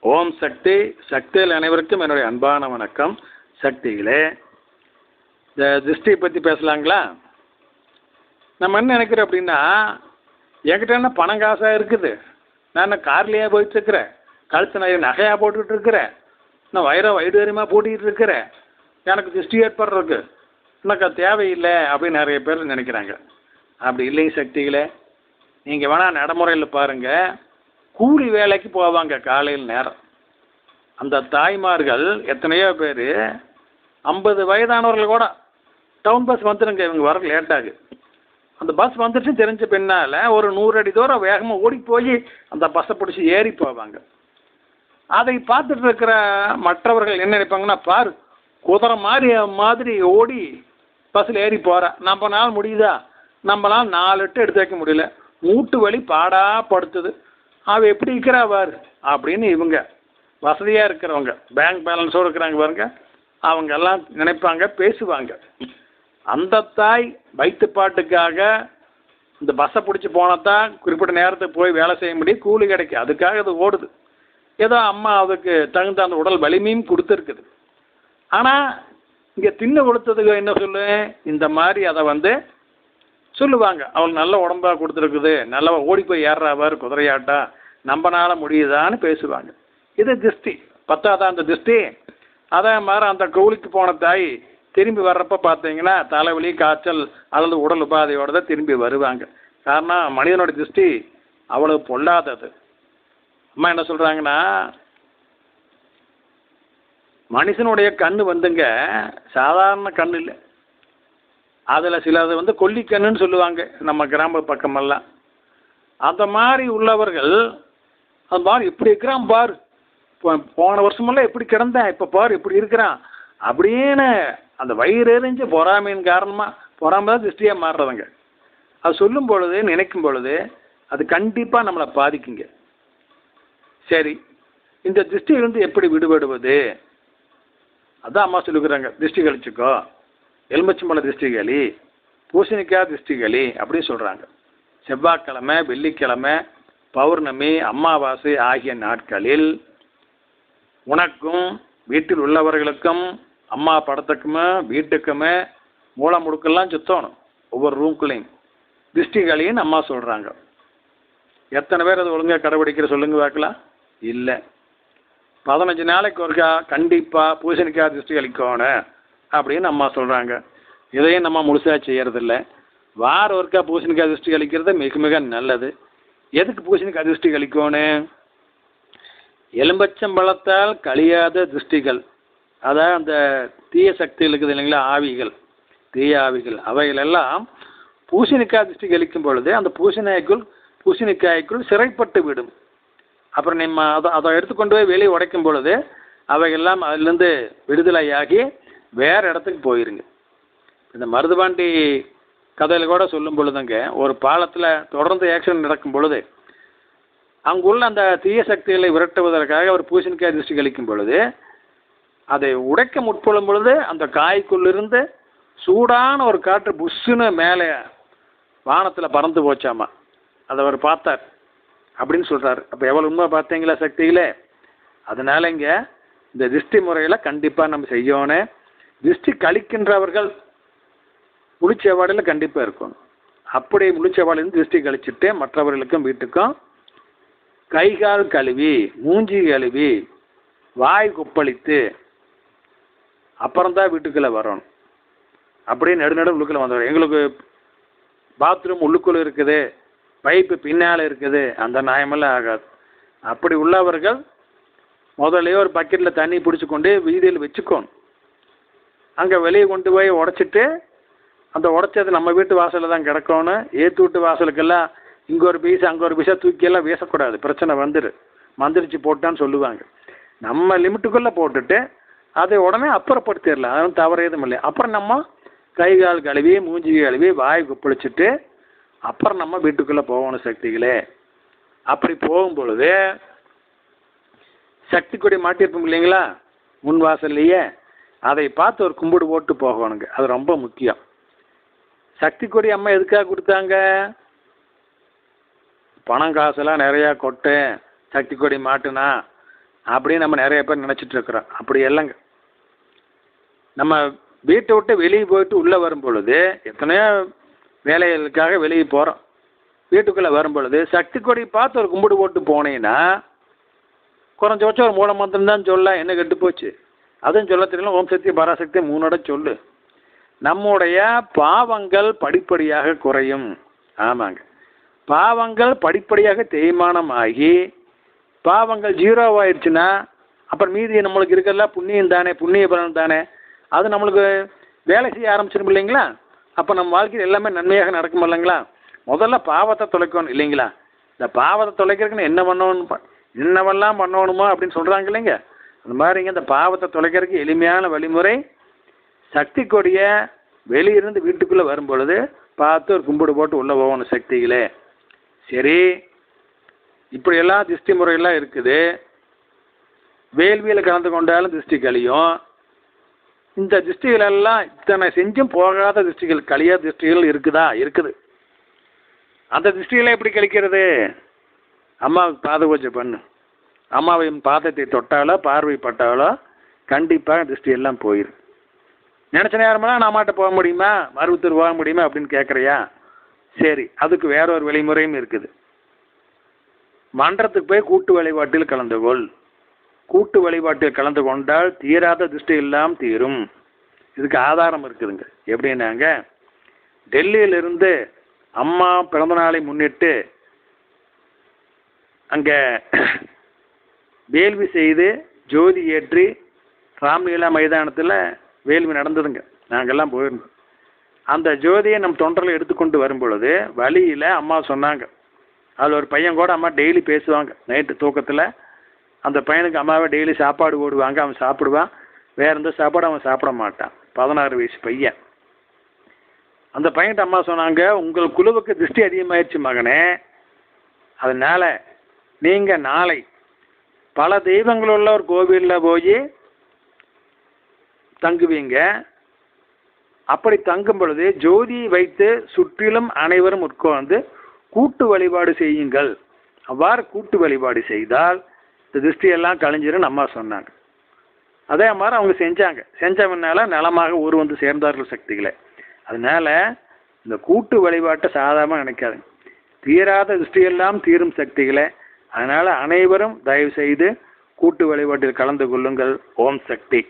ஓம் சக்தி. சக்தியில் அனைவருக்கும் என்னுடைய அன்பான வணக்கம். சக்திகளே, இந்த திருஷ்டியை பற்றி பேசலாங்களா? நம்ம என்ன நினைக்கிறோம் அப்படின்னா, என்கிட்ட என்ன பணம் காசாக இருக்குது, நான் என்ன கார்லேயே போயிட்டுருக்கிறேன், கழுத்து நிறைய நகையாக போட்டுக்கிட்டு இருக்கிறேன், நான் வைடூரியமாக பூட்டிக்கிட்டு இருக்கிறேன், எனக்கு திருஷ்டி ஏற்படுறதுக்கு எனக்கு அது தேவையில்லை அப்படின்னு நிறைய பேர் நினைக்கிறாங்க. அப்படி இல்லைங்க சக்திகளே. நீங்கள் வேணால் நடைமுறையில் பாருங்கள். கூலி வேலைக்கு போவாங்க காலையில் நேரம். அந்த தாய்மார்கள் எத்தனையோ பேர் 50 வயதானவர்கள் கூட டவுன் பஸ் வந்துடுங்க, இவங்க வர லேட்டாகு. அந்த பஸ் வந்துட்டு தெரிஞ்ச பின்னால் ஒரு 100 அடி தூரம் வேகமாக ஓடி போய் அந்த பஸ்ஸை பிடிச்சி ஏறி போவாங்க. அதை பார்த்துட்டு இருக்கிற மற்றவர்கள் என்ன நினைப்பாங்கன்னா, பாரு குதிரை மாதிரி ஓடி பஸ்ஸில் ஏறி போகிறா, நம்மளால் முடியுதா? நம்மளால் 4 எட்டு எடுத்து வைக்க முடியல, மூட்டு வலி பாடாப்படுத்துது, அவள் எப்படி இருக்கிறா பாரு அப்படின்னு இவங்க வசதியாக இருக்கிறவங்க, பேங்க் பேலன்ஸோடு இருக்கிறாங்க பாருங்க, அவங்க எல்லாம் நினைப்பாங்க, பேசுவாங்க. அந்த தாய் வயிற்றுப்பாட்டுக்காக இந்த பஸ்ஸை பிடிச்சி போனதான் குறிப்பிட்ட நேரத்துக்கு போய் வேலை செய்ய முடியும், கூலி கிடைக்கும், அதுக்காக அது ஓடுது. ஏதோ அம்மா அதுக்கு தகுந்த அந்த உடல் வலிமையும் கொடுத்துருக்குது. ஆனால் இங்கே தின்னு கொடுத்ததுக்கு என்ன சொல்லு, இந்த மாதிரி அதை சொல்லுவாங்க, அவள் நல்ல உடம்பாக கொடுத்துருக்குது, நல்லா ஓடி போய் ஏறுறாவார் குதிரையாட்டா, நம்மனால முடியுதான்னு பேசுவாங்க. இது திருஷ்டி. பத்தாதான் அந்த திருஷ்டி. அதே மாதிரி அந்த கூலிக்கு போன தாய் திரும்பி வர்றப்ப பார்த்தீங்கன்னா தலைவலி, காய்ச்சல் அல்லது உடல் உபாதையோடு தான் திரும்பி வருவாங்க. காரணம் மனிதனோட திருஷ்டி அவ்வளோ பொல்லாதது. அம்மா என்ன சொல்கிறாங்கன்னா, மனுஷனுடைய கண் சாதாரண கண் இல்லை, அதில் சிலது கொல்லிக்கண்ணுன்னு சொல்லுவாங்க நம்ம கிராம பக்கமெல்லாம். அந்த மாதிரி உள்ளவர்கள் அது பாரு இப்படி இருக்கிறான் பாரு, போன வருஷமெல்லாம் எப்படி கிடந்தேன், இப்போ பாரு இப்படி இருக்கிறான் அப்படின்னு அந்த வயிறு எறிஞ்ச பொறாமையின் காரணமாக பொறாமை தான் திருஷ்டியாக மாறுறதுங்க. அது சொல்லும் பொழுது நினைக்கும் பொழுது அது கண்டிப்பாக நம்மளை பாதிக்குங்க. சரி, இந்த திருஷ்டியிலிருந்து எப்படி விடுபடுவது? அதான் அம்மா சொல்லிக்கிறாங்க, திருஷ்டி கழிச்சுக்கோ, எலுமிச்சம்பழ திருஷ்டிகளி, பூசணிக்காய் திருஷ்டிகளி அப்படின்னு சொல்கிறாங்க. செவ்வாய்க்கிழமை, வெள்ளிக்கிழமை, பௌர்ணமி, அமாவாசை ஆகிய நாட்களில் உனக்கும் வீட்டில் உள்ளவர்களுக்கும் அம்மா படத்துக்குமே வீட்டுக்குமே மூளை முடுக்கெல்லாம் சுற்றணும், ஒவ்வொரு ரூம்குள்ளேயும் திருஷ்டிகளையும் அம்மா சொல்கிறாங்க. எத்தனை பேர் அது ஒழுங்காக கடைபிடிக்கிற சொல்லுங்க பார்க்கலாம்? இல்லை. 15 நாளைக்கு ஒருக்கா கண்டிப்பாக பூசணிக்காய் திருஷ்டி கழிக்கணும் அப்படின்னு அம்மா சொல்கிறாங்க. இதையும் நம்ம முழுசாக செய்யறதில்ல. வாரம் ஒருக்கா பூசணிக்காய் திருஷ்டி கழிக்கிறது மிக மிக நல்லது. எதுக்கு பூசணிக்காய் திருஷ்டி கழிக்கணும்? எலும்பச்சம்பழத்தால் கழியாத திருஷ்டிகள், அதாவது அந்த தீய சக்திகள் இருக்குது இல்லைங்களா, ஆவிகள், தீய ஆவிகள், அவைகளெல்லாம் பூசணிக்காய் திருஷ்டி கழிக்கும் பொழுது அந்த பூசணிக்காய்க்குள் சிறைப்பட்டு விடும். அப்புறம் நம்ம அதை எடுத்துக்கொண்டு போய் வெளியே உடைக்கும் பொழுது அவையெல்லாம் அதிலிருந்து விடுதலையாகி வேறு இடத்துக்கு போயிருங்க. இந்த மருதுபாண்டி கதையில் கூட சொல்லும் பொழுதுங்க, ஒரு பாலத்தில் தொடர்ந்து ஆக்சிடென்ட் நடக்கும் பொழுது அங்குள்ள அந்த தீய சக்திகளை விரட்டுவதற்காக ஒரு பூசணிக்காய் திருஷ்டி கழிக்கும் பொழுது அதை உடைக்க முற்படும் பொழுது அந்த காய்க்குள்ளிருந்து சூடான ஒரு காற்று புஷ்ஷுன்னு மேலே வானத்தில் பறந்து போச்சாமா. அதை அவர் பார்த்தார் அப்படின்னு சொல்கிறார். அப்போ எவ்வளோ உண்மை பார்த்தீங்களா சக்திகளே? அதனால இங்கே இந்த திருஷ்டி முறையில் கண்டிப்பாக நம்ம செய்யணும். திருஷ்டி கழிக்கின்றவர்கள் முழிச்சவாடியில் கண்டிப்பாக இருக்கணும். அப்படி முழிச்சவாடிலிருந்து திருஷ்டி கழிச்சுட்டு மற்றவர்களுக்கும் வீட்டுக்கும் கைகால் கழுவி, மூஞ்சி கழுவி, வாய் கொப்பளித்து அப்புறம்தான் வீட்டுக்குள்ளே வரணும். அப்படியே நடு உள்ளுக்குள்ளே வந்துடும். எங்களுக்கு பாத்ரூம் உள்ளுக்குள்ளே இருக்குது, பைப்பு பின்னால் இருக்குது, அந்த நியாயமெல்லாம் ஆகாது. அப்படி உள்ளவர்கள் முதல்ல ஒரு பக்கெட்டில் தண்ணி பிடிச்சி கொண்டு வீதியில் வச்சுக்கணும். அங்கே வெளியே கொண்டு போய் உடச்சிட்டு அந்த உடச்சது நம்ம வீட்டு வாசலில் தான் கிடக்கணும். ஏற்று வீட்டு வாசலுக்கெல்லாம் இங்கே ஒரு பீஸா அங்கே ஒரு பீஸா தூக்கியெல்லாம் வீசக்கூடாது, பிரச்சனை மந்திரிச்சு போட்டான்னு சொல்லுவாங்க. நம்ம லிமிட்டுக்குள்ளே போட்டுட்டு அதை உடனே அப்புறப்படுத்திடலாம், அதுவும் தவறு எதுவும் இல்லை. அப்புறம் நம்ம கை கால் கழுவி, மூஞ்சி கழுவி, வாய் குப்பளிச்சுட்டு அப்புறம் நம்ம வீட்டுக்குள்ளே போகணும் சக்திகளே. அப்படி போகும் பொழுது சக்தி கொடி மாட்டியிருப்போம் இல்லைங்களா முன் வாசல்லையே, அதை பார்த்து ஒரு கும்பிடு போட்டு போகணுங்க. அது ரொம்ப முக்கியம். சக்தி கொடி அம்மா எதுக்காக கொடுத்தாங்க? பணம் காசெல்லாம் நிறையா கொட்டு, சக்தி கொடி மாட்டுனா அப்படின்னு நம்ம நிறைய பேர் நினச்சிட்டு இருக்கிறோம். அப்படி இல்லைங்க. நம்ம வீட்டை விட்டு வெளியே போயிட்டு உள்ளே வரும் பொழுது எத்தனையோ வேலைகளுக்காக வெளியே போகிறோம். வீட்டுக்குள்ளே வரும் பொழுது சக்தி கொடி பார்த்து ஒரு கும்பிடு போட்டு போனீங்கன்னா குறைஞ்சபட்சம் ஒரு மூல மந்திரம் தான் சொல்ல, என்ன கெட்டு போச்சு? அதுவும் சொல்ல தெரியல. ஓம் சக்தி பராசக்தி 3 சொல்லு. நம்முடைய பாவங்கள் படிப்படியாக குறையும். ஆமாங்க, பாவங்கள் படிப்படியாக தேய்மானம் ஆகி பாவங்கள் 0 ஆயிடுச்சுன்னா அப்புறம் மீதி நம்மளுக்கு இருக்கிறதெல்லாம் புண்ணியம் தானே, புண்ணிய பலன் தானே. அது நம்மளுக்கு வேலை செய்ய ஆரம்பிச்சிடும் இல்லைங்களா? அப்போ நம்ம வாழ்க்கையில் எல்லாமே நன்மையாக நடக்கும் இல்லைங்களா? முதல்ல பாவத்தை தொலைக்கணும் இல்லைங்களா? இந்த பாவத்தை தொலைக்கிறதுக்குன்னு என்ன பண்ணணும், என்னவெல்லாம் பண்ணணுமோ அப்படின்னு சொல்கிறாங்க இல்லைங்க? அந்த மாதிரிங்க இந்த பாவத்தை தொலைக்கிறதுக்கு எளிமையான வழிமுறை, சக்தி கொடியை வெளியிருந்து வீட்டுக்குள்ளே வரும் பொழுது பார்த்து ஒரு கும்பிடு போட்டு உள்ளே போகணும் சக்திகளே. சரி, இப்படியெல்லாம் திருஷ்டி முறையெல்லாம் இருக்குது. வேள்வியில் கலந்து கொண்டாலும் திருஷ்டி கழியும். இந்த திருஷ்டிகளெல்லாம் இத்தனை செஞ்சும் போகாத திருஷ்டிகள், கழியாத திருஷ்டிகள் இருக்குதா? இருக்குது. அந்த திருஷ்டிகளை எப்படி கழிக்கிறது? அம்மாவுக்கு பாத பூஜை பண்ணு. அம்மாவின் பாதத்தை தொட்டாலோ பார்வைப்பட்டாலோ கண்டிப்பாக திருஷ்டி எல்லாம் போயிடும். நினச்ச நேரமெல்லாம் நான் அம்மாட்ட போக முடியுமா, மருவத்தூர் போக முடியுமா அப்படின்னு கேட்குறியா? சரி, அதுக்கு வேற ஒரு வழிமுறையும் இருக்குது. மன்றத்துக்கு போய் கூட்டு வழிபாட்டில் கலந்து கொள். கூட்டு வழிபாட்டில் கலந்து கொண்டால் தீராத திருஷ்டி எல்லாம் தீரும். இதுக்கு ஆதாரம் இருக்குதுங்க. எப்படின்னாங்க, டெல்லியிலிருந்து அம்மா பிறந்த நாளை முன்னிட்டு அங்கே வேள்வி செய்து ஜோதி ஏற்றி ராம்லீலா மைதானத்தில் வேள்வி நடந்ததுங்க. நாங்கள்லாம் போயிருந்தோம். அந்த ஜோதியை நம் தொண்டரில் எடுத்துக்கொண்டு வரும் பொழுது வழியில் அம்மா சொன்னாங்க, அதில் ஒரு பையன் கூட அம்மா டெய்லி பேசுவாங்க. நைட்டு தூக்கத்தில் அந்த பையனுக்கு அம்மாவை டெய்லி சாப்பாடு போடுவாங்க. அவன் சாப்பிடுவான். வேறு எந்த சாப்பாடு அவன் சாப்பிட மாட்டான். 16 வயசு பையன். அந்த பையன்கிட்ட அம்மா சொன்னாங்க, உங்கள் குழுவுக்கு திருஷ்டி அதிகமாகிடுச்சு மகனே, அதனால் நீங்கள் நாளை பல தெய்வங்கள் உள்ள ஒரு கோவிலில் போய் தங்குவீங்க. அப்படி தங்கும் பொழுது ஜோதியை வைத்து சுற்றிலும் அனைவரும் உட்கார்ந்து கூட்டு வழிபாடு செய்யுங்கள். அவ்வாறு கூட்டு வழிபாடு செய்தால் இந்த திருஷ்டியெல்லாம் கழிஞ்சிரும் அம்மா சொன்னாங்க. அதே மாதிரி அவங்க செஞ்சவனால நலமாக ஊர் வந்து சேர்ந்தார்கள் சக்திகளை. அதனால இந்த கூட்டு வழிபாட்டை சாதாரணமாக நினைக்காதுங்க. தீராத திருஷ்டியெல்லாம் தீரும் சக்திகளை. அதனால் அனைவரும் தயவு செய்து கூட்டு வழிபாட்டில் கலந்து கொள்ளுங்கள். ஓம் சக்தி.